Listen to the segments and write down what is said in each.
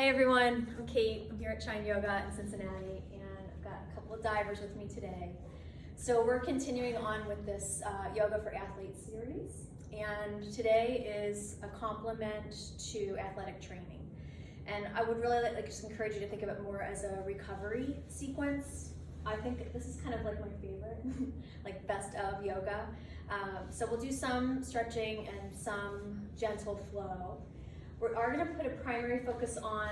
Hey everyone, I'm Kate. I'm here at Shine Yoga in Cincinnati, and I've got a couple of divers with me today. So we're continuing on with this Yoga for Athletes series, and today is a complement to athletic training. And I would really just encourage you to think of it more as a recovery sequence. I think this is kind of like my favorite, like best of yoga. So we'll do some stretching and some gentle flow. We are going to put a primary focus on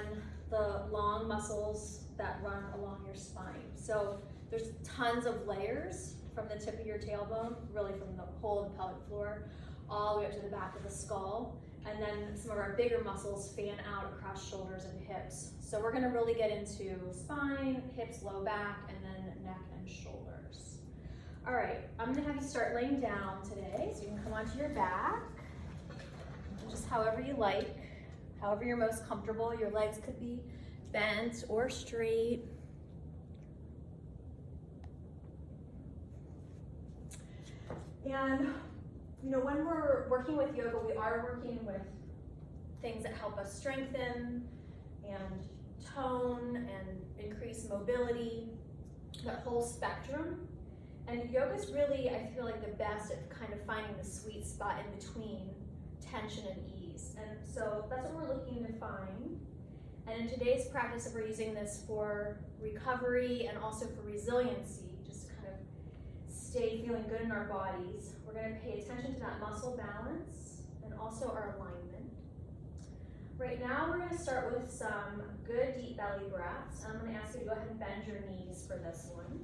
the long muscles that run along your spine. So there's tons of layers from the tip of your tailbone, really from the whole of the pelvic floor, all the way up to the back of the skull. And then some of our bigger muscles fan out across shoulders and hips. So we're going to really get into spine, hips, low back, and then neck and shoulders. All right, I'm going to have you start laying down today. So you can come onto your back, just however you like. However you're most comfortable. Your legs could be bent or straight. And when we're working with yoga, we are working with things that help us strengthen and tone and increase mobility, that whole spectrum. And yoga is really, I feel like, the best at kind of finding the sweet spot in between tension and ease. And so that's what we're looking to find. And in today's practice, if we're using this for recovery and also for resiliency, just to kind of stay feeling good in our bodies, we're going to pay attention to that muscle balance and also our alignment. Right now, we're going to start with some good deep belly breaths. I'm going to ask you to go ahead and bend your knees for this one.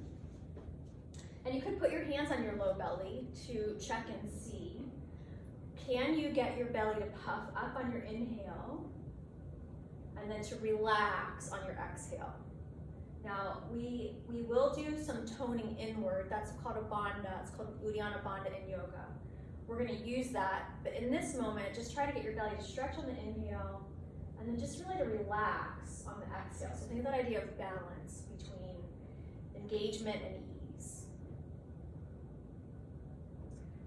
And you could put your hands on your low belly to check and see. Can you get your belly to puff up on your inhale and then to relax on your exhale? Now, we will do some toning inward. That's called a bandha. It's called Uddiyana Bandha in yoga. We're going to use that, but in this moment, just try to get your belly to stretch on the inhale and then just really to relax on the exhale. So think of that idea of balance between engagement and ease.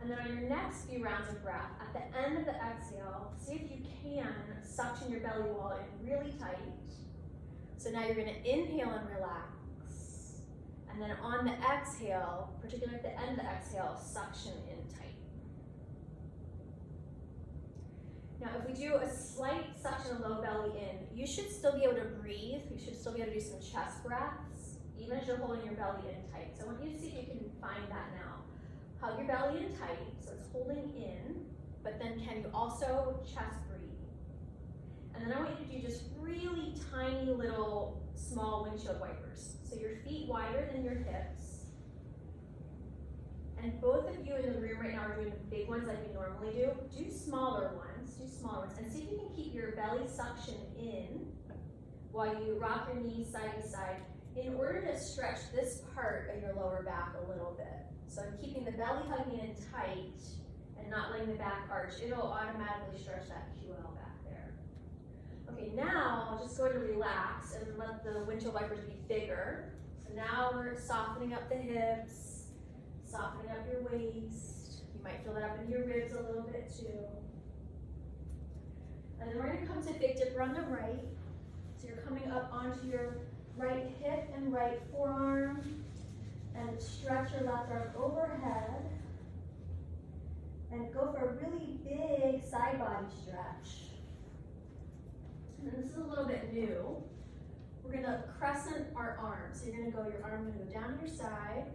And then on your next few rounds of breath, at the end of the exhale, see if you can suction your belly wall in really tight. So now you're going to inhale and relax. And then on the exhale, particularly at the end of the exhale, suction in tight. Now if we do a slight suction of low belly in, you should still be able to breathe. You should still be able to do some chest breaths, even as you're holding your belly in tight. So I want you to see if you can find that now. Hug your belly in tight, so it's holding in, but then can you also chest breathe? And then I want you to do just really tiny little small windshield wipers. So your feet wider than your hips. And both of you in the room right now are doing the big ones like we normally do. Do smaller ones, and see if you can keep your belly suction in while you rock your knees side to side in order to stretch this part of your lower back a little bit. So I'm keeping the belly hugging in tight and not letting the back arch. It'll automatically stretch that QL back there. Okay, now I'm just going to relax and let the windshield wipers be bigger. So now we're softening up the hips, softening up your waist. You might feel that up in your ribs a little bit too. And then we're going to come to big dipper on the right. So you're coming up onto your right hip and right forearm. And stretch your left arm overhead. And go for a really big side body stretch. And this is a little bit new. We're going to crescent our arms. So you're going to go, your arm going to go down your side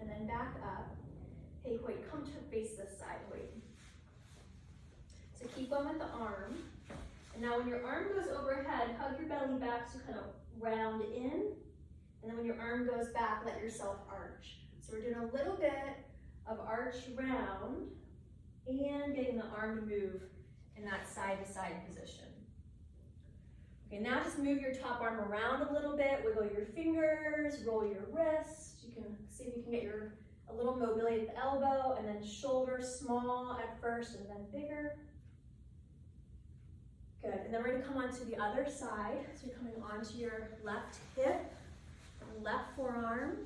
and then back up. Hey, wait, come to face this side, wait. So keep on with the arm. And now when your arm goes overhead, hug your belly back so kind of round in. And then when your arm goes back, let yourself arch. So we're doing a little bit of arch round and getting the arm to move in that side-to-side position. Okay, now just move your top arm around a little bit, wiggle your fingers, roll your wrist. You can see if you can get a little mobility at the elbow, and then shoulders small at first and then bigger. Good, and then we're gonna come onto the other side. So you're coming onto your left hip, left forearm.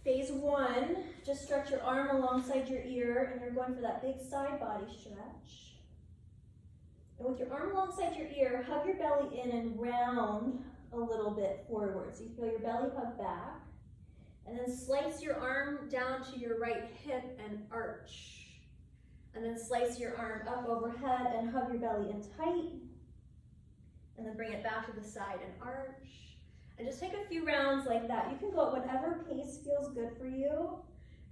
Phase one, just stretch your arm alongside your ear and you're going for that big side body stretch. And with your arm alongside your ear, hug your belly in and round a little bit forward. So you feel your belly hug back. And then slice your arm down to your right hip and arch. And then slice your arm up overhead and hug your belly in tight. And then bring it back to the side and arch. And just take a few rounds like that. You can go at whatever pace feels good for you.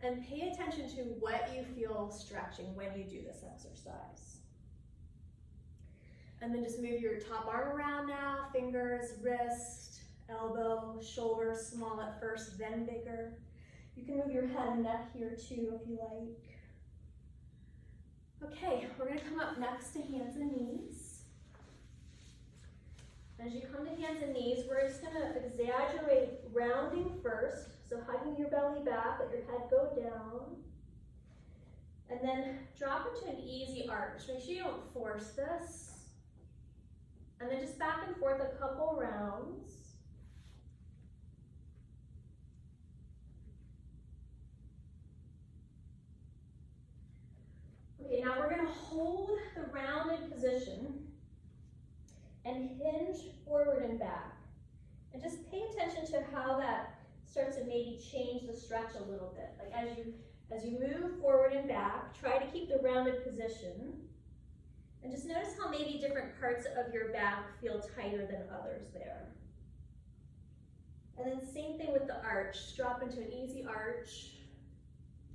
And pay attention to what you feel stretching when you do this exercise. And then just move your top arm around now, fingers, wrist, elbow, shoulder, small at first, then bigger. You can move your head and neck here too if you like. Okay, we're gonna come up next to hands and knees. As you come to hands and knees, we're just gonna exaggerate rounding first. So hugging your belly back, let your head go down. And then drop into an easy arch. Make sure you don't force this. And then just back and forth a couple rounds. Okay, now we're gonna hold the rounded position and hinge forward and back. And just pay attention to how that starts to maybe change the stretch a little bit. Like as you move forward and back, try to keep the rounded position. And just notice how maybe different parts of your back feel tighter than others there. And then same thing with the arch. Drop into an easy arch.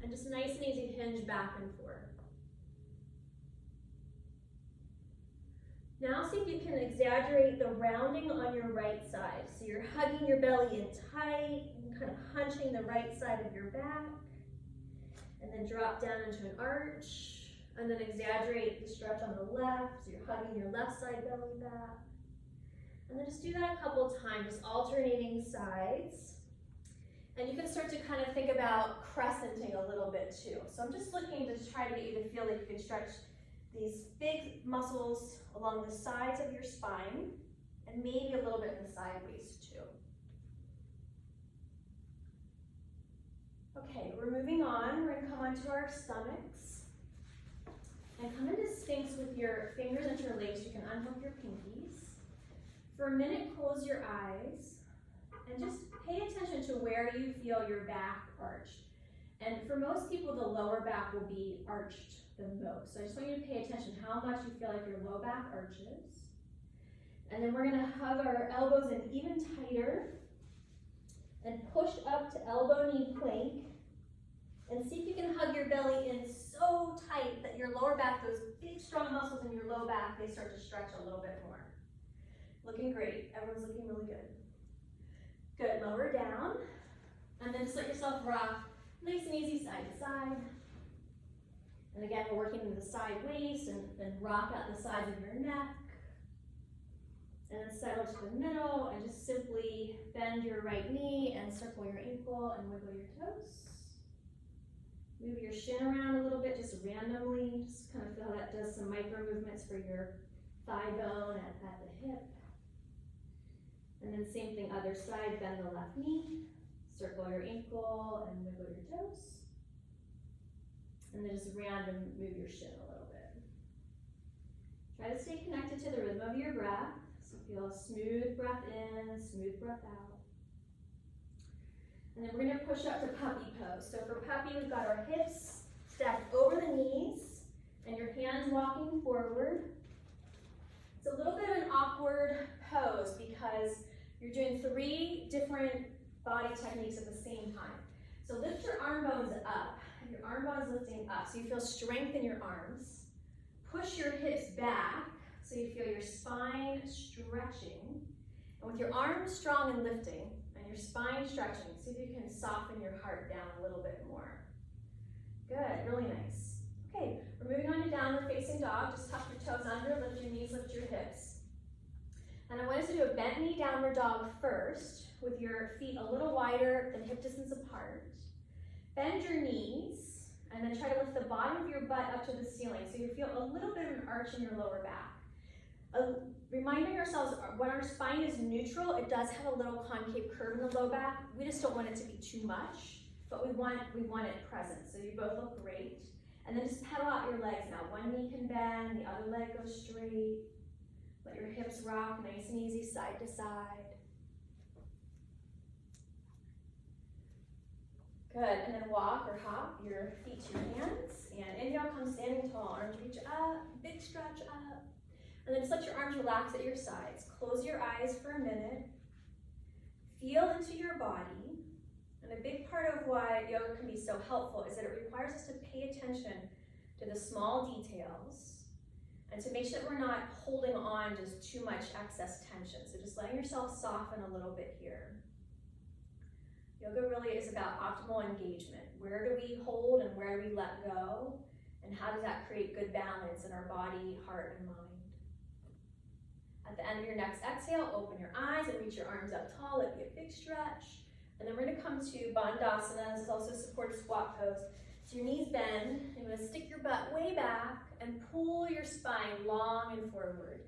And just nice and easy hinge back and forth. Now see if you can exaggerate the rounding on your right side. So you're hugging your belly in tight, and kind of hunching the right side of your back. And then drop down into an arch. And then exaggerate the stretch on the left, so you're hugging your left side belly back. And then just do that a couple times, just alternating sides. And you can start to kind of think about crescenting a little bit too. So I'm just looking to try to get you to feel like you can stretch these big muscles along the sides of your spine, and maybe a little bit in the sideways too. Okay, we're moving on. We're gonna come onto our stomachs. And come into Sphinx with your fingers interlaced. You can unhook your pinkies. For a minute, close your eyes. And just pay attention to where you feel your back arched. And for most people, the lower back will be arched the most. So I just want you to pay attention how much you feel like your low back arches. And then we're gonna hug our elbows in even tighter. And push up to elbow knee plank. And see if you can hug your belly in so tight that your lower back, those big strong muscles in your low back, they start to stretch a little bit more. Looking great. Everyone's looking really good. Good. Lower down. And then just let yourself rock nice and easy side to side. And again, we're working with the side waist and then rock out the sides of your neck. And then settle to the middle and just simply bend your right knee and circle your ankle and wiggle your toes. Move your shin around a little bit, just randomly. Just kind of feel how that does some micro movements for your thigh bone at the hip. And then same thing, other side, bend the left knee, circle your ankle and wiggle your toes. And then just random move your shin a little bit. Try to stay connected to the rhythm of your breath. So feel a smooth breath in, smooth breath out. And then we're gonna push up to puppy pose. So for puppy, we've got our hips stacked over the knees and your hands walking forward. It's a little bit of an awkward pose because you're doing 3 different body techniques at the same time. So lift your arm bones up, and your arm bones lifting up so you feel strength in your arms. Push your hips back so you feel your spine stretching. And with your arms strong and lifting, and your spine stretching, see if you can soften your heart down a little bit more. Good, really nice. Okay, we're moving on to downward facing dog. Just tuck your toes under, lift your knees, lift your hips. And I want us to do a bent knee downward dog first, with your feet a little wider than hip distance apart. Bend your knees, and then try to lift the bottom of your butt up to the ceiling so you feel a little bit of an arch in your lower back. Reminding ourselves when our spine is neutral, it does have a little concave curve in the low back. We just don't want it to be too much, but we want it present. So you both look great. And then just pedal out your legs now. One knee can bend, the other leg goes straight. Let your hips rock nice and easy side to side. Good, and then walk or hop your feet to your hands. And inhale, come standing tall, arms reach up, big stretch up. And then just let your arms relax at your sides. Close your eyes for a minute. Feel into your body. And a big part of why yoga can be so helpful is that it requires us to pay attention to the small details and to make sure that we're not holding on just too much excess tension. So just letting yourself soften a little bit here. Yoga really is about optimal engagement. Where do we hold and where do we let go? And how does that create good balance in our body, heart, and mind? At the end of your next exhale, open your eyes and reach your arms up tall. Let me get a big stretch. And then we're going to come to Bandhasana. This is also supported squat pose. So your knees bend. You're going to stick your butt way back and pull your spine long and forward.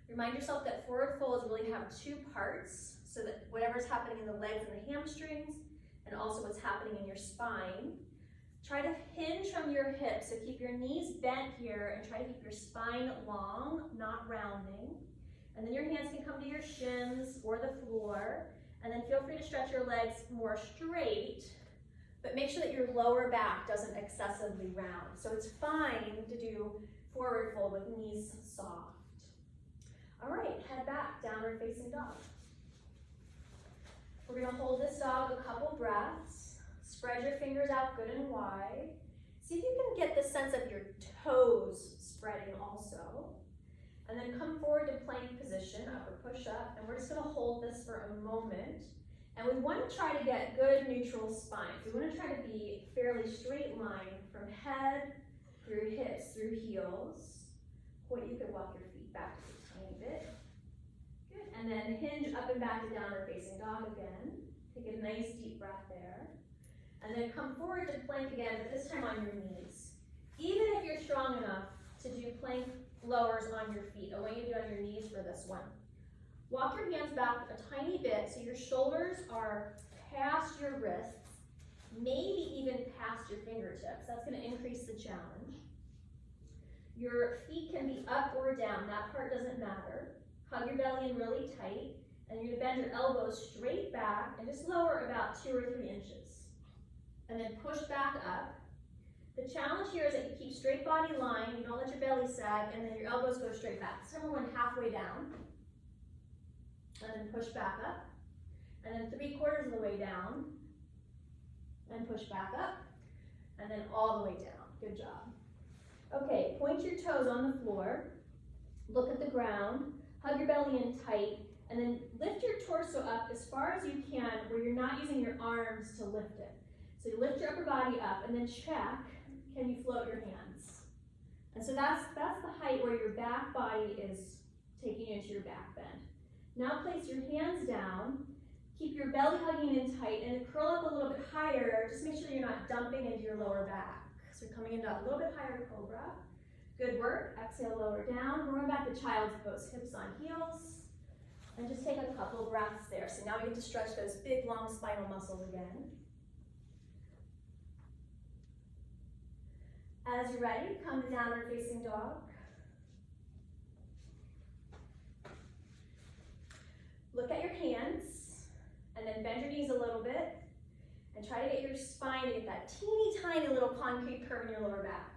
Remind yourself that forward folds really have two parts, so that whatever's happening in the legs and the hamstrings, and also what's happening in your spine. Try to hinge from your hips, so keep your knees bent here and try to keep your spine long, not rounding. And then your hands can come to your shins or the floor. And then feel free to stretch your legs more straight, but make sure that your lower back doesn't excessively round. So it's fine to do forward fold with knees soft. All right, head back, downward facing dog. We're gonna hold this dog a couple breaths. Spread your fingers out good and wide. See if you can get the sense of your toes spreading also. And then come forward to plank position, upper push up, and we're just gonna hold this for a moment. And we wanna try to get good neutral spine. So we wanna try to be fairly straight line from head through hips, through heels. Point, you can walk your feet back just a tiny bit. Good, and then hinge up and back to downward facing dog again. Take a nice deep breath there. And then come forward to plank again, but this time on your knees. Even if you're strong enough to do plank lowers on your feet, I want you to do on your knees for this one. Walk your hands back a tiny bit so your shoulders are past your wrists, maybe even past your fingertips. That's going to increase the challenge. Your feet can be up or down, that part doesn't matter. Hug your belly in really tight, and you're going to bend your elbows straight back and just lower about 2 or 3 inches. And then push back up. The challenge here is that you keep straight body line, you don't let your belly sag, and then your elbows go straight back. So we're going halfway down, and then push back up, and then 3/4 of the way down, and push back up, and then all the way down. Good job. Okay, point your toes on the floor, look at the ground, hug your belly in tight, and then lift your torso up as far as you can where you're not using your arms to lift it. So you lift your upper body up, and then check, can you float your hands? And so that's the height where your back body is taking you into your back bend. Now place your hands down, keep your belly hugging in tight, and curl up a little bit higher. Just make sure you're not dumping into your lower back. So you're coming into a little bit higher cobra. Good work. Exhale, lower down. We're going back to child's pose, hips on heels. And just take a couple breaths there. So now we get to stretch those big, long spinal muscles again. As you're ready, come to downward facing dog. Look at your hands, and then bend your knees a little bit, and try to get your spine to get that teeny tiny little concrete curve in your lower back.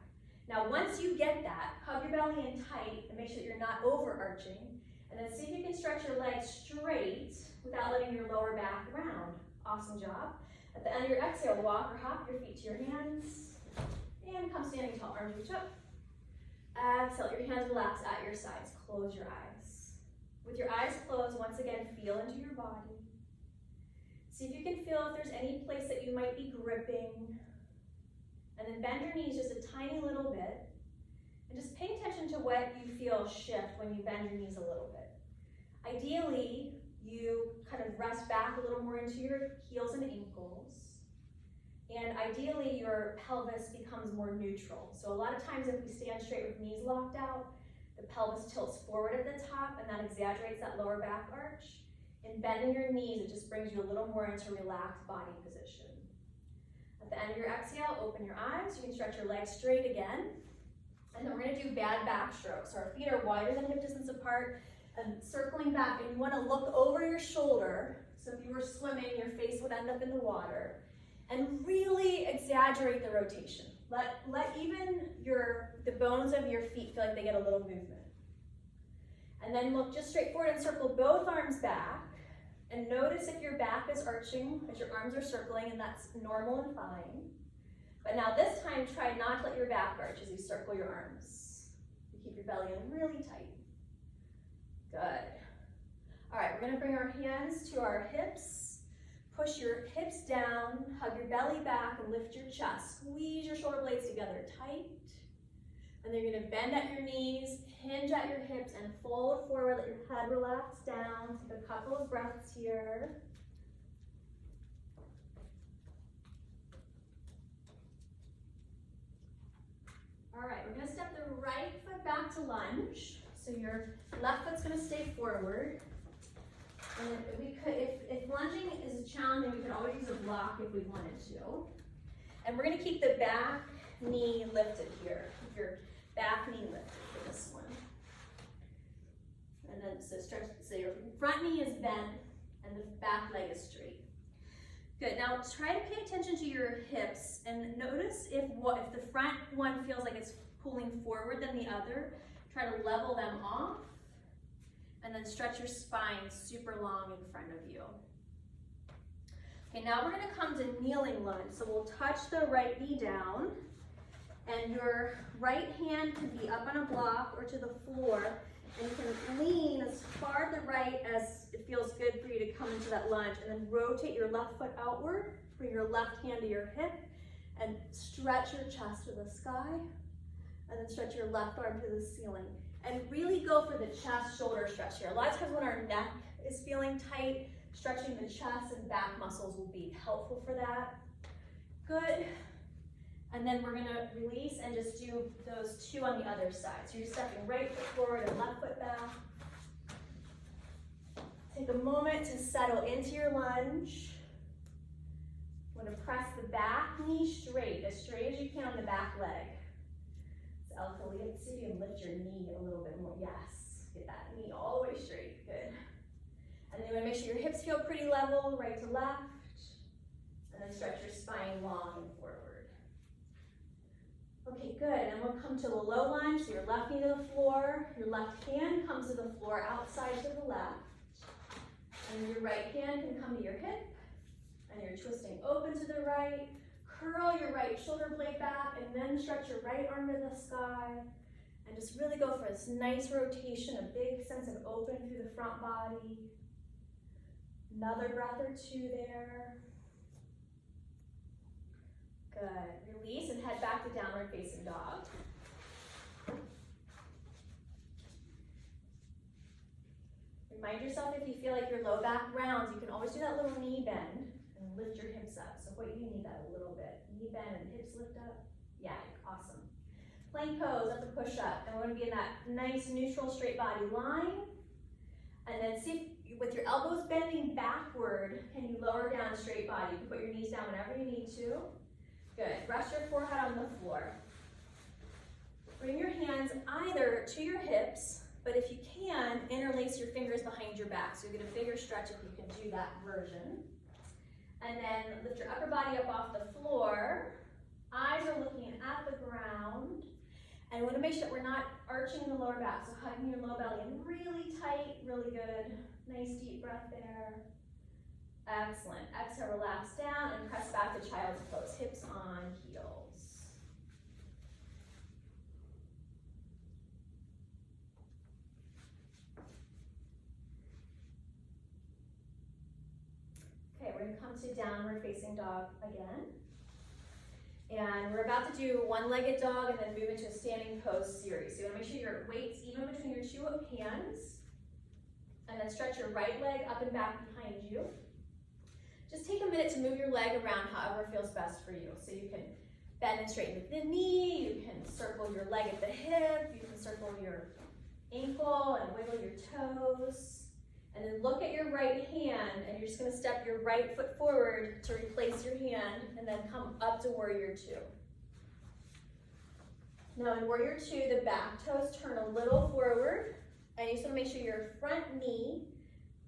Now, once you get that, hug your belly in tight and make sure that you're not overarching, and then see if you can stretch your legs straight without letting your lower back round. Awesome job. At the end of your exhale, walk or hop your feet to your hands. And come standing tall, arms reach up. Exhale, your hands relax at your sides. Close your eyes. With your eyes closed, once again, feel into your body. See if you can feel if there's any place that you might be gripping. And then bend your knees just a tiny little bit. And just pay attention to what you feel shift when you bend your knees a little bit. Ideally, you kind of rest back a little more into your heels and ankles. And ideally, your pelvis becomes more neutral. So a lot of times if we stand straight with knees locked out, the pelvis tilts forward at the top, and that exaggerates that lower back arch. In bending your knees, it just brings you a little more into relaxed body position. At the end of your exhale, open your eyes. You can stretch your legs straight again. And then we're gonna do bad back strokes. So our feet are wider than hip distance apart and circling back. And you wanna look over your shoulder. So if you were swimming, your face would end up in the water. And really exaggerate the rotation. Let even the bones of your feet feel like they get a little movement. And then look just straight forward and circle both arms back. And notice if your back is arching as your arms are circling, and that's normal and fine. But now this time, try not to let your back arch as you circle your arms. You keep your belly in really tight. Good. All right, we're gonna bring our hands to our hips. Push your hips down, hug your belly back, and lift your chest. Squeeze your shoulder blades together tight. And then you're gonna bend at your knees, hinge at your hips, and fold forward. Let your head relax down. Take a couple of breaths here. All right, we're gonna step the right foot back to lunge. So your left foot's gonna stay forward. And if lunging is challenging, we could always use a block if we wanted to. And we're gonna keep the back knee lifted here. Keep your back knee lifted for this one. And then so your front knee is bent and the back leg is straight. Good, now try to pay attention to your hips and notice if the front one feels like it's pulling forward than the other. Try to level them off. And then stretch your spine super long in front of you. Okay, now we're gonna come to kneeling lunge. So we'll touch the right knee down, and your right hand can be up on a block or to the floor, and you can lean as far to the right as it feels good for you to come into that lunge, and then rotate your left foot outward, bring your left hand to your hip, and stretch your chest to the sky, and then stretch your left arm to the ceiling. And really go for the chest shoulder stretch here. A lot of times when our neck is feeling tight, stretching the chest and back muscles will be helpful for that. Good. And then we're gonna release and just do those two on the other side. So you're stepping right foot forward and left foot back. Take a moment to settle into your lunge. You wanna press the back knee straight as you can on the back leg. See if you can lift your knee a little bit more. Yes, get that knee all the way straight. Good. And then you want to make sure your hips feel pretty level, right to left. And then stretch your spine long and forward. Okay, good. And we'll come to the low lunge. So your left knee to the floor. Your left hand comes to the floor outside to the left. And your right hand can come to your hip. And you're twisting open to the right. Curl your right shoulder blade back and then stretch your right arm to the sky. And just really go for this nice rotation, a big sense of open through the front body. Another breath or two there. Good. Release and head back to downward facing dog. Remind yourself if you feel like your low back rounds, you can always do that little knee bend and lift your hips up. So what you need that a little bit. Knee bend and hips lift up. Yeah, awesome. Plank pose, that's a push up. And we're gonna be in that nice neutral straight body line. And then see if with your elbows bending backward, can you lower down straight body? You can put your knees down whenever you need to. Good, rest your forehead on the floor. Bring your hands either to your hips, but if you can, interlace your fingers behind your back. So you get a bigger stretch if you can do that version. And then lift your upper body up off the floor. Eyes are looking at the ground. And we want to make sure that we're not arching the lower back. So hugging your low belly in really tight, really good. Nice deep breath there. Excellent. Exhale, relax down and press back to child's pose. Hips on heels. Okay, we're going to come to downward facing dog again. And we're about to do one-legged dog and then move into a standing pose series. So you want to make sure your weight's even between your two hands. And then stretch your right leg up and back behind you. Just take a minute to move your leg around however feels best for you. So you can bend and straighten the knee, you can circle your leg at the hip, you can circle your ankle and wiggle your toes. And then look at your right hand, and you're just gonna step your right foot forward to replace your hand, and then come up to warrior two. Now in warrior two, the back toes turn a little forward, and you just wanna make sure your front knee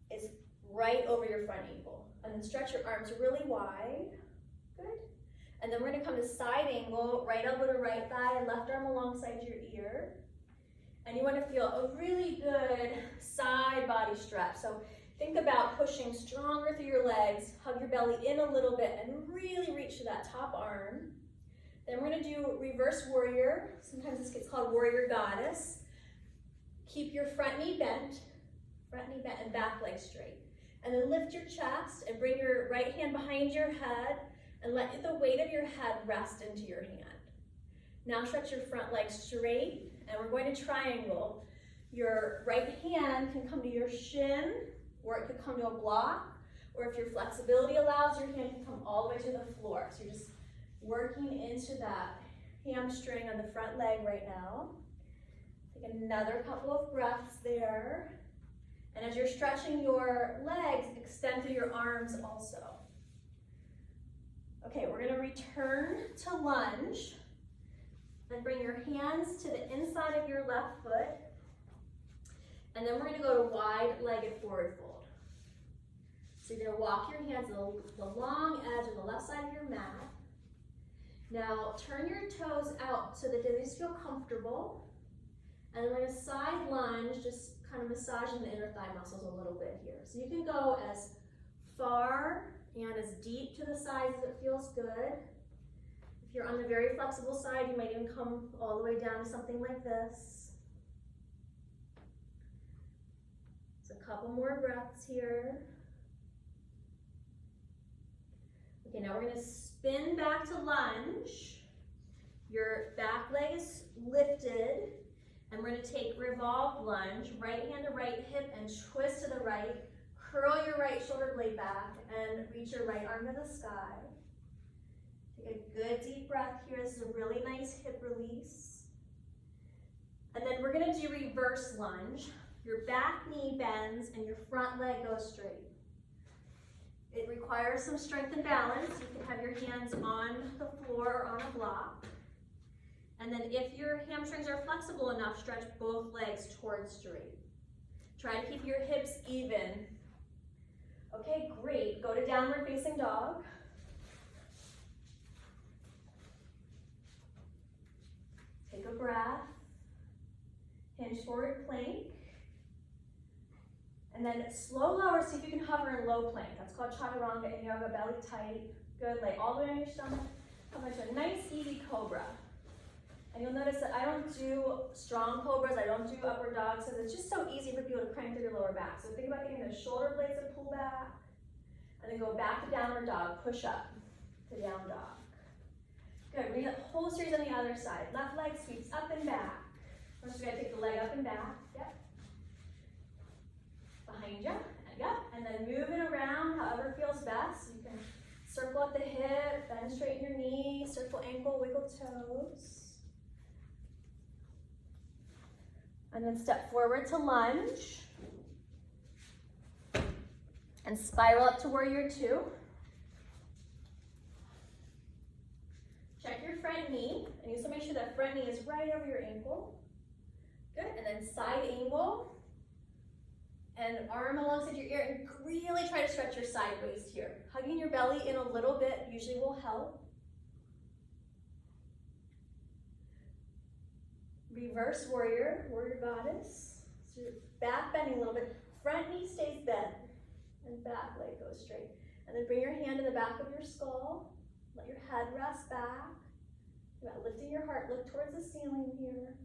is right over your front ankle. And then stretch your arms really wide, good. And then we're gonna come to side angle, right elbow to right thigh, left arm alongside your ear. And you wanna feel a really good side body stretch. So think about pushing stronger through your legs, hug your belly in a little bit, and really reach to that top arm. Then we're gonna do reverse warrior. Sometimes this gets called warrior goddess. Keep your front knee bent and back leg straight. And then lift your chest and bring your right hand behind your head and let the weight of your head rest into your hand. Now stretch your front leg straight, and we're going to triangle. Your right hand can come to your shin, or it could come to a block, or if your flexibility allows, your hand can come all the way to the floor. So you're just working into that hamstring on the front leg right now. Take another couple of breaths there. And as you're stretching your legs, extend through your arms also. Okay, we're gonna return to lunge. Then bring your hands to the inside of your left foot. And then we're gonna go to wide-legged forward fold. So you're gonna walk your hands the long edge of the left side of your mat. Now turn your toes out so that they just feel comfortable. And then we're gonna side lunge, just kind of massaging the inner thigh muscles a little bit here. So you can go as far and as deep to the sides as it feels good. If you're on the very flexible side, you might even come all the way down to something like this. So a couple more breaths here. Okay, now we're gonna spin back to lunge. Your back leg is lifted. And we're gonna take revolved lunge, right hand to right hip and twist to the right. Curl your right shoulder blade back and reach your right arm to the sky. Take a good deep breath here. This is a really nice hip release. And then we're gonna do reverse lunge. Your back knee bends and your front leg goes straight. It requires some strength and balance. You can have your hands on the floor or on a block. And then if your hamstrings are flexible enough, stretch both legs towards straight. Try to keep your hips even. Okay, great. Go to downward facing dog. Take a breath. Hinge forward plank. And then slow lower, see if you can hover in low plank. That's called chaturanga in yoga, belly tight. Good, lay all the way on your stomach. Come into a nice easy cobra. And you'll notice that I don't do strong cobras, I don't do upward dogs, because it's just so easy for people to crank through your lower back. So think about getting the shoulder blades to pull back, and then go back to downward dog, push up to down dog. Good, we need a whole series on the other side. Left leg sweeps up and back. First we gotta take the leg up and back, yep. Behind you, yep, and then move it around however feels best. You can circle at the hip, bend straighten your knee, circle ankle, wiggle toes. And then step forward to lunge. And spiral up to warrior two. Check your front knee, and you just make sure that front knee is right over your ankle. Good, and then side angle. And arm alongside your ear, and really try to stretch your side waist here. Hugging your belly in a little bit usually will help. Reverse warrior, warrior goddess. So your back bending a little bit. Front knee stays bent, and back leg goes straight. And then bring your hand to the back of your skull. Let your head rest back. About lifting your heart, look towards the ceiling here.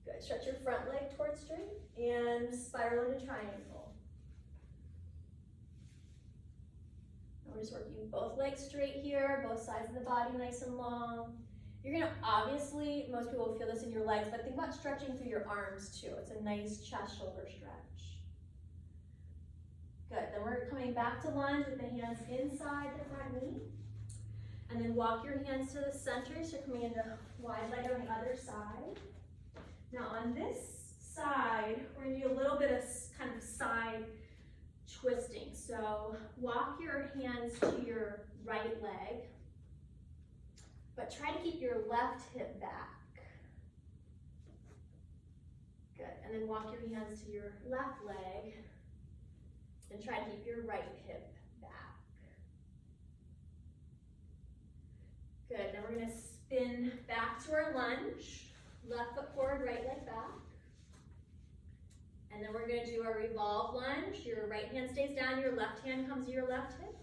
Good, stretch your front leg towards straight, and spiral into triangle. And we're just working both legs straight here, both sides of the body nice and long. You're gonna, obviously, most people will feel this in your legs, but think about stretching through your arms too. It's a nice chest shoulder stretch. Good, then we're coming back to lunge with the hands inside the front knee. And then walk your hands to the center, so you're coming into wide leg on the other side. Now on this side, we're gonna do a little bit of kind of side So walk your hands to your right leg, but try to keep your left hip back. Good, and then walk your hands to your left leg and try to keep your right hip back. Good, then we're gonna spin back to our lunge. Left foot forward, right leg back. And then we're gonna do our revolve lunge. Your right hand stays down, your left hand comes to your left hip.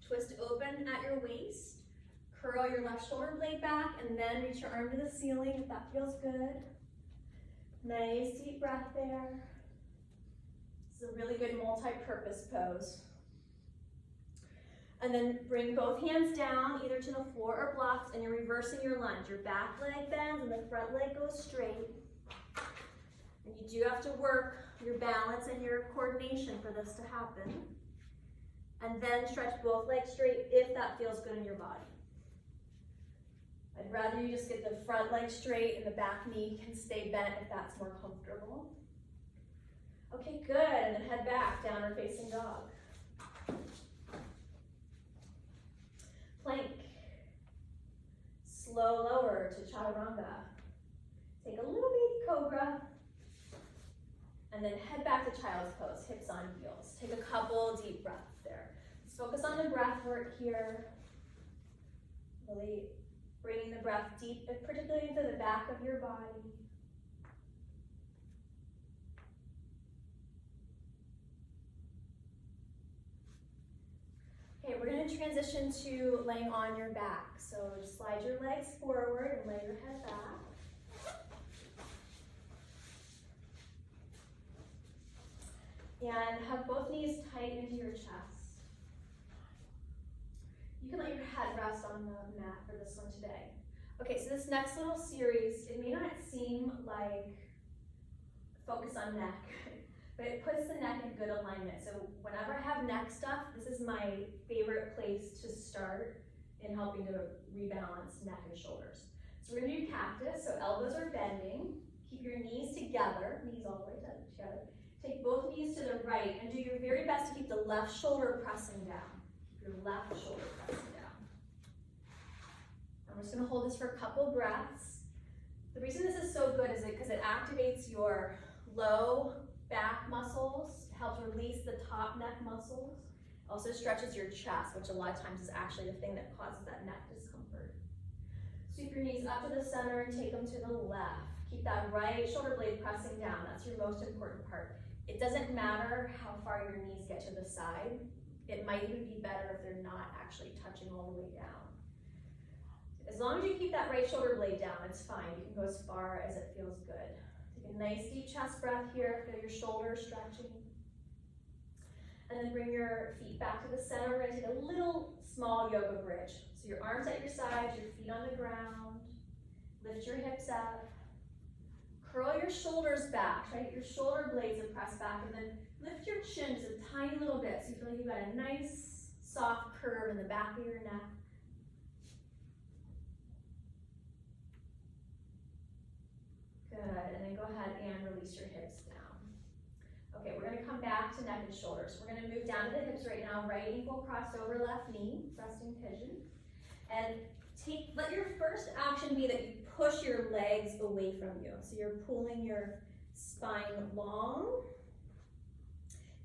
Twist open at your waist. Curl your left shoulder blade back and then reach your arm to the ceiling if that feels good. Nice deep breath there. This is a really good multi-purpose pose. And then bring both hands down, either to the floor or blocks, and you're reversing your lunge. Your back leg bends and the front leg goes straight. And you do have to work your balance and your coordination for this to happen. And then stretch both legs straight if that feels good in your body. I'd rather you just get the front leg straight and the back knee can stay bent if that's more comfortable. Okay, good, and then head back, downward facing dog. Plank. Slow lower to chaturanga. Take a little baby cobra. And then head back to child's pose, hips on heels. Take a couple deep breaths there. Let's focus on the breath work here. Really bringing the breath deep, particularly into the back of your body. Okay, we're going to transition to laying on your back. So just slide your legs forward and lay your head back. And have both knees tight into your chest. You can let your head rest on the mat for this one today. Okay, so this next little series, it may not seem like focus on neck, but it puts the neck in good alignment. So whenever I have neck stuff, this is my favorite place to start in helping to rebalance neck and shoulders. So we're gonna do cactus, so elbows are bending. Keep your knees together, knees all the way together. Take both knees to the right and do your very best to keep the left shoulder pressing down. Keep your left shoulder pressing down. And we're just gonna hold this for a couple breaths. The reason this is so good is because it activates your low back muscles, helps release the top neck muscles, also stretches your chest, which a lot of times is actually the thing that causes that neck discomfort. Sweep your knees up to the center and take them to the left. Keep that right shoulder blade pressing down. That's your most important part. It doesn't matter how far your knees get to the side. It might even be better if they're not actually touching all the way down. As long as you keep that right shoulder blade down, it's fine. You can go as far as it feels good. Take a nice deep chest breath here. Feel your shoulders stretching. And then bring your feet back to the center. We're gonna take a little small yoga bridge. So your arms at your sides, your feet on the ground. Lift your hips up. Curl your shoulders back, right? Your shoulder blades are pressed back, and then lift your chin just a tiny little bit so you feel like you've got a nice soft curve in the back of your neck. Good, and then go ahead and release your hips down. Okay, we're gonna come back to neck and shoulders. We're gonna move down to the hips right now, right ankle crossed over left knee, resting pigeon. And let your first action be that you push your legs away from you. So you're pulling your spine long.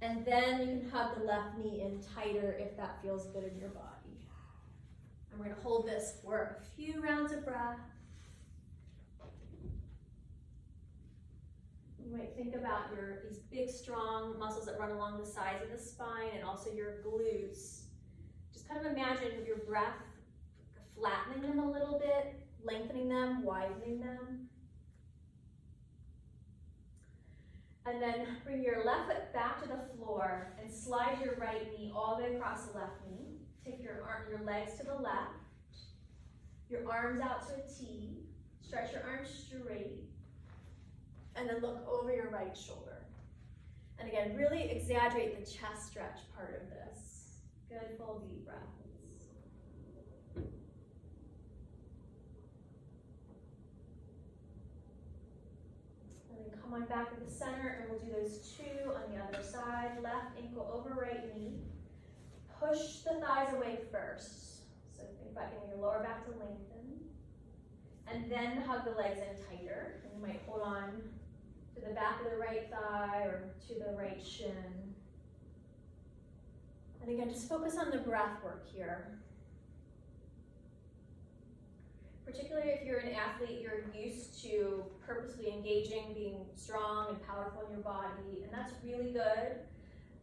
And then you can hug the left knee in tighter if that feels good in your body. And we're gonna hold this for a few rounds of breath. You might think about these big, strong muscles that run along the sides of the spine and also your glutes. Just kind of imagine your breath flattening them a little bit, lengthening them, widening them. And then bring your left foot back to the floor and slide your right knee all the way across the left knee. Take your legs to the left, your arms out to a T, stretch your arms straight, and then look over your right shoulder. And again, really exaggerate the chest stretch part of this. Good, full deep breaths. And then come on back to the center, and we'll do those two on the other side. Left left ankle over right knee. Push the thighs away first. So think about getting your lower back to lengthen. And then hug the legs in tighter. And you might hold on to the back of the right thigh or to the right shin. And again, just focus on the breath work here. Particularly if you're an athlete, you're used to purposely engaging, being strong and powerful in your body, and that's really good.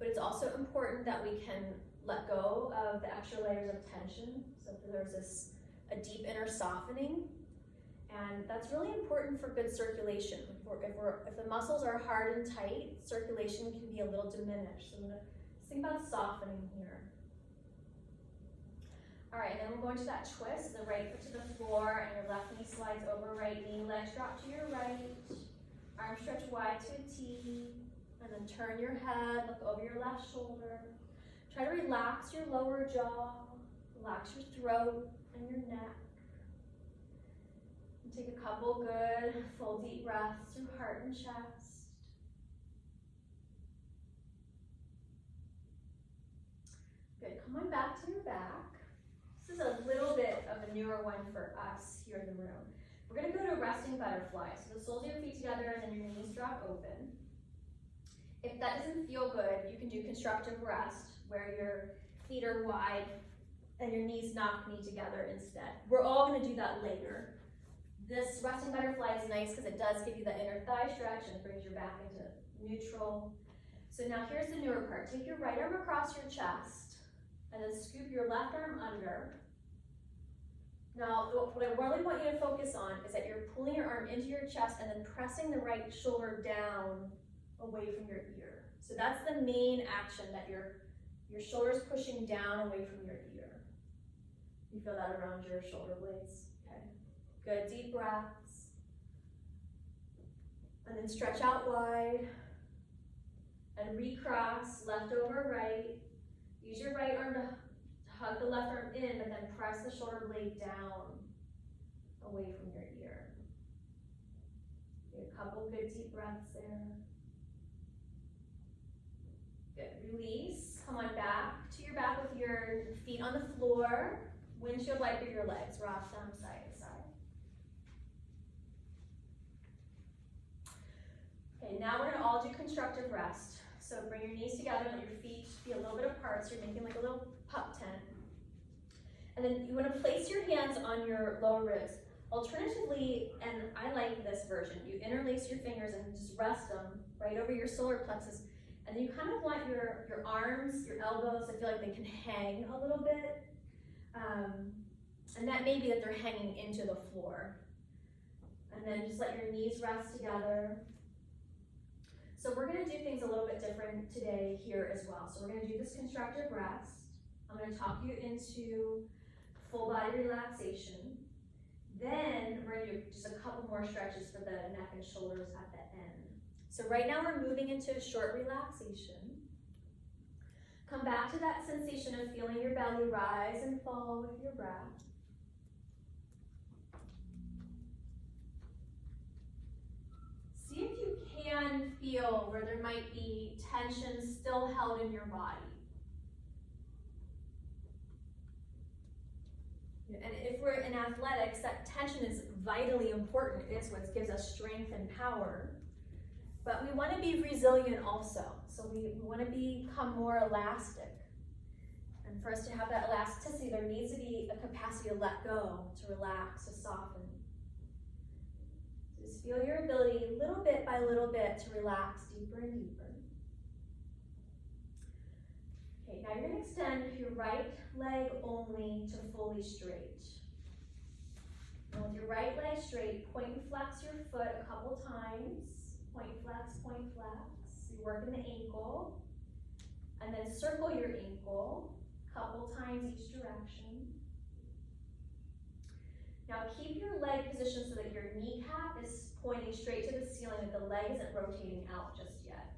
But it's also important that we can let go of the extra layers of tension. So there's a deep inner softening, and that's really important for good circulation. If the muscles are hard and tight, circulation can be a little diminished. So I'm gonna think about softening here. All right, then we're going to that twist, the right foot to the floor, and your left knee slides over right knee, legs drop to your right, arms stretch wide to a T, and then turn your head, look over your left shoulder. Try to relax your lower jaw, relax your throat and your neck. And take a couple good, full deep breaths through heart and chest. Good, come on back to your back. This is a little bit of a newer one for us here in the room. We're gonna go to resting butterfly. So the soles of your feet together and then your knees drop open. If that doesn't feel good, you can do constructive rest, where your feet are wide and your knees knock knee together instead. We're all gonna do that later. This resting butterfly is nice because it does give you the inner thigh stretch and brings your back into neutral. So now here's the newer part. Take your right arm across your chest and then scoop your left arm under. Now, what I really want you to focus on is that you're pulling your arm into your chest and then pressing the right shoulder down away from your ear. So that's the main action, that your shoulder's pushing down away from your ear. You feel that around your shoulder blades? Okay. Good, deep breaths. And then stretch out wide. And recross, left over right. Use your right arm to hug the left arm in, but then press the shoulder blade down away from your ear. Get a couple good deep breaths there. Good, release. Come on back to your back with your feet on the floor. Windshield wiper your legs, rock them side to side. Okay, now we're gonna all do constructive rest. So bring your knees together, let your feet be a little bit apart, so you're making like a little pup tent. And then you want to place your hands on your lower ribs. Alternatively, and I like this version, you interlace your fingers and just rest them right over your solar plexus. And then you kind of want your arms, your elbows, I feel like they can hang a little bit. And that may be that they're hanging into the floor. And then just let your knees rest together. So we're gonna do things a little bit different today here as well. So we're gonna do this constructive rest. I'm gonna talk you into full body relaxation. Then we're gonna do just a couple more stretches for the neck and shoulders at the end. So right now we're moving into a short relaxation. Come back to that sensation of feeling your belly rise and fall with your breath. See if you can feel where there might be tension still held in your body. And if we're in athletics, that tension is vitally important. It is what gives us strength and power. But we want to be resilient also. So we want to become more elastic. And for us to have that elasticity, there needs to be a capacity to let go, to relax, to soften. Just feel your ability, little bit by little bit, to relax deeper and deeper. Okay, now you're going to extend your right leg only to fully straight. And with your right leg straight, point and flex your foot a couple times. Point, flex, point, flex. You're working the ankle. And then circle your ankle a couple times each direction. Now keep your leg positioned so that your kneecap is pointing straight to the ceiling, and the leg isn't rotating out just yet.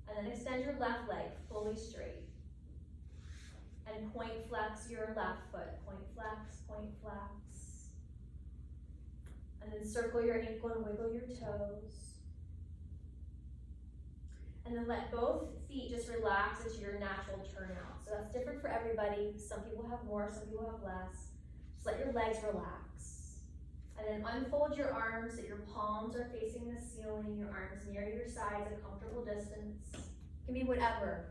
And then extend your left leg fully straight. And point flex your left foot. Point flex, point flex. And then circle your ankle and wiggle your toes. And then let both feet just relax for everybody. Some people have more, some people have less. Just let your legs relax. And then unfold your arms so your palms are facing the ceiling, your arms near your sides, a comfortable distance. It can be whatever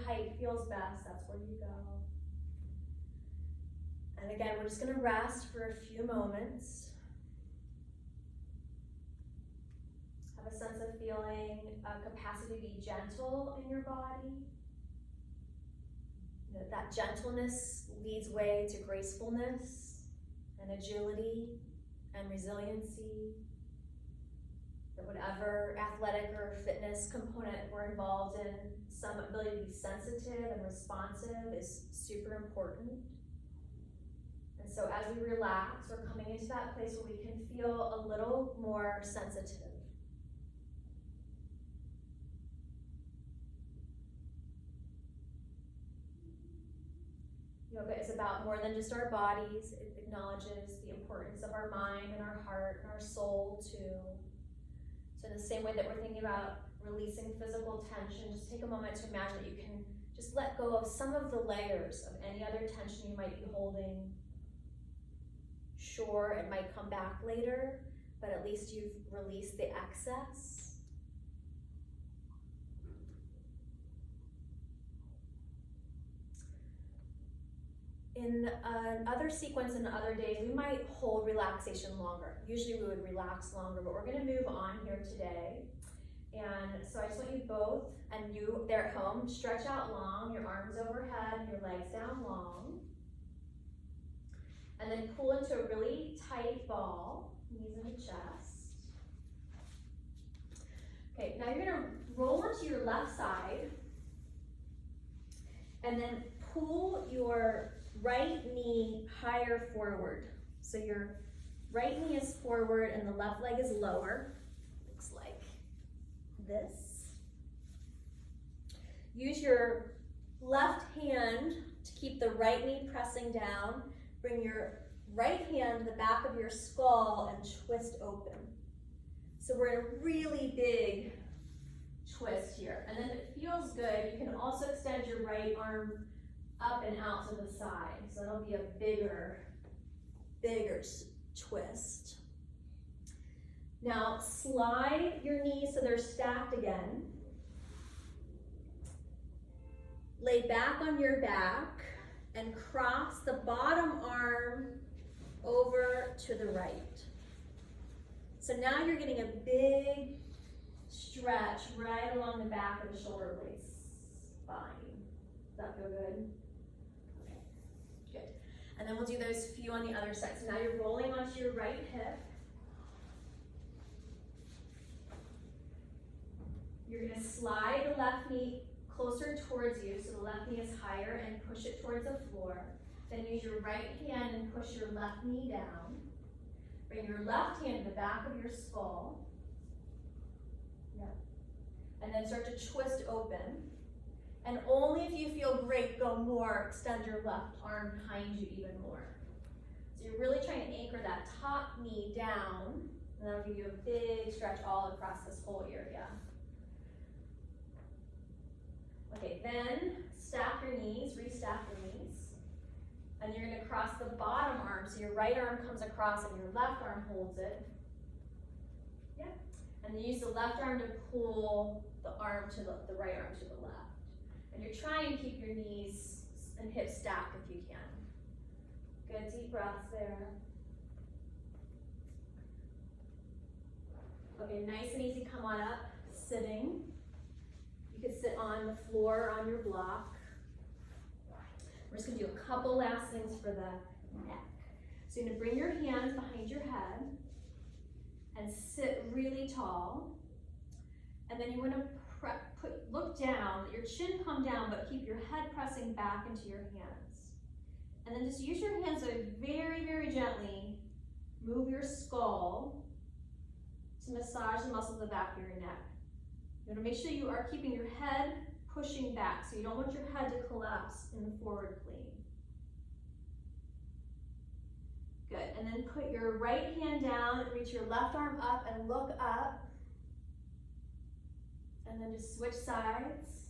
height feels best, that's where you go. And again, we're just gonna rest for a few moments. Have a sense of feeling a capacity to be gentle in your body. That gentleness leads way to gracefulness and agility and resiliency. That whatever athletic or fitness component we're involved in, some ability to be sensitive and responsive is super important. And so as we relax, we're coming into that place where we can feel a little more sensitive. Yoga is about more than just our bodies. It acknowledges the importance of our mind and our heart and our soul too. So in the same way that we're thinking about releasing physical tension, just take a moment to imagine that you can just let go of some of the layers of any other tension you might be holding. Sure, it might come back later, but at least you've released the excess. In another sequence in other days, we might hold relaxation longer. Usually we would relax longer, but we're gonna move on here today. And so I just want you both, and you there at home, stretch out long, your arms overhead, your legs down long. And then pull into a really tight ball, knees into chest. Okay, now you're gonna roll onto your left side, and then pull your right knee higher forward. So your right knee is forward and the left leg is lower. Looks like this. Use your left hand to keep the right knee pressing down. Bring your right hand to the back of your skull and twist open. So we're in a really big twist here. And then if it feels good, you can also extend your right arm up and out to the side. So it'll be a bigger twist. Now slide your knees so they're stacked again. Lay back on your back and cross the bottom arm over to the right. So now you're getting a big stretch right along the back of the shoulder blade spine. Does that feel good? Okay, good. And then we'll do those few on the other side. So now you're rolling onto your right hip. You're gonna slide the left knee closer towards you, so the left knee is higher, and push it towards the floor. Then use your right hand and push your left knee down. Bring your left hand to the back of your skull. Yep. And then start to twist open. And only if you feel great, go more, extend your left arm behind you even more. So you're really trying to anchor that top knee down, and that'll give you a big stretch all across this whole area. Okay, then stack your knees, restack your knees. And you're gonna cross the bottom arm, so your right arm comes across and your left arm holds it. Yep. And then use the left arm to pull the arm to the right arm to the left. And you're trying to keep your knees and hips stacked if you can. Good deep breaths there. Okay, nice and easy, come on up, sitting. You could sit on the floor on your block. We're just gonna do a couple last things for the neck. So you're gonna bring your hands behind your head and sit really tall. And then you wanna look down, let your chin come down, but keep your head pressing back into your hands. And then just use your hands to very, very gently move your skull to massage the muscles of the back of your neck. You want to make sure you are keeping your head pushing back, so you don't want your head to collapse in the forward plane. Good, and then put your right hand down and reach your left arm up and look up. And then just switch sides.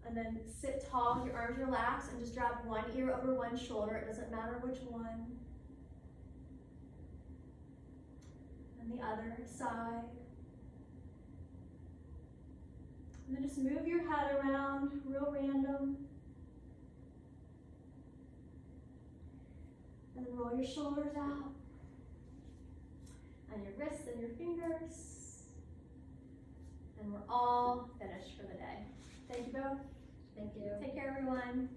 And then sit tall with your arms relaxed and just drop one ear over one shoulder. It doesn't matter which one. And the other side. And then just move your head around, real random. And then roll your shoulders out. And your wrists and your fingers. And we're all finished for the day. Thank you both. Thank you. Take care, everyone.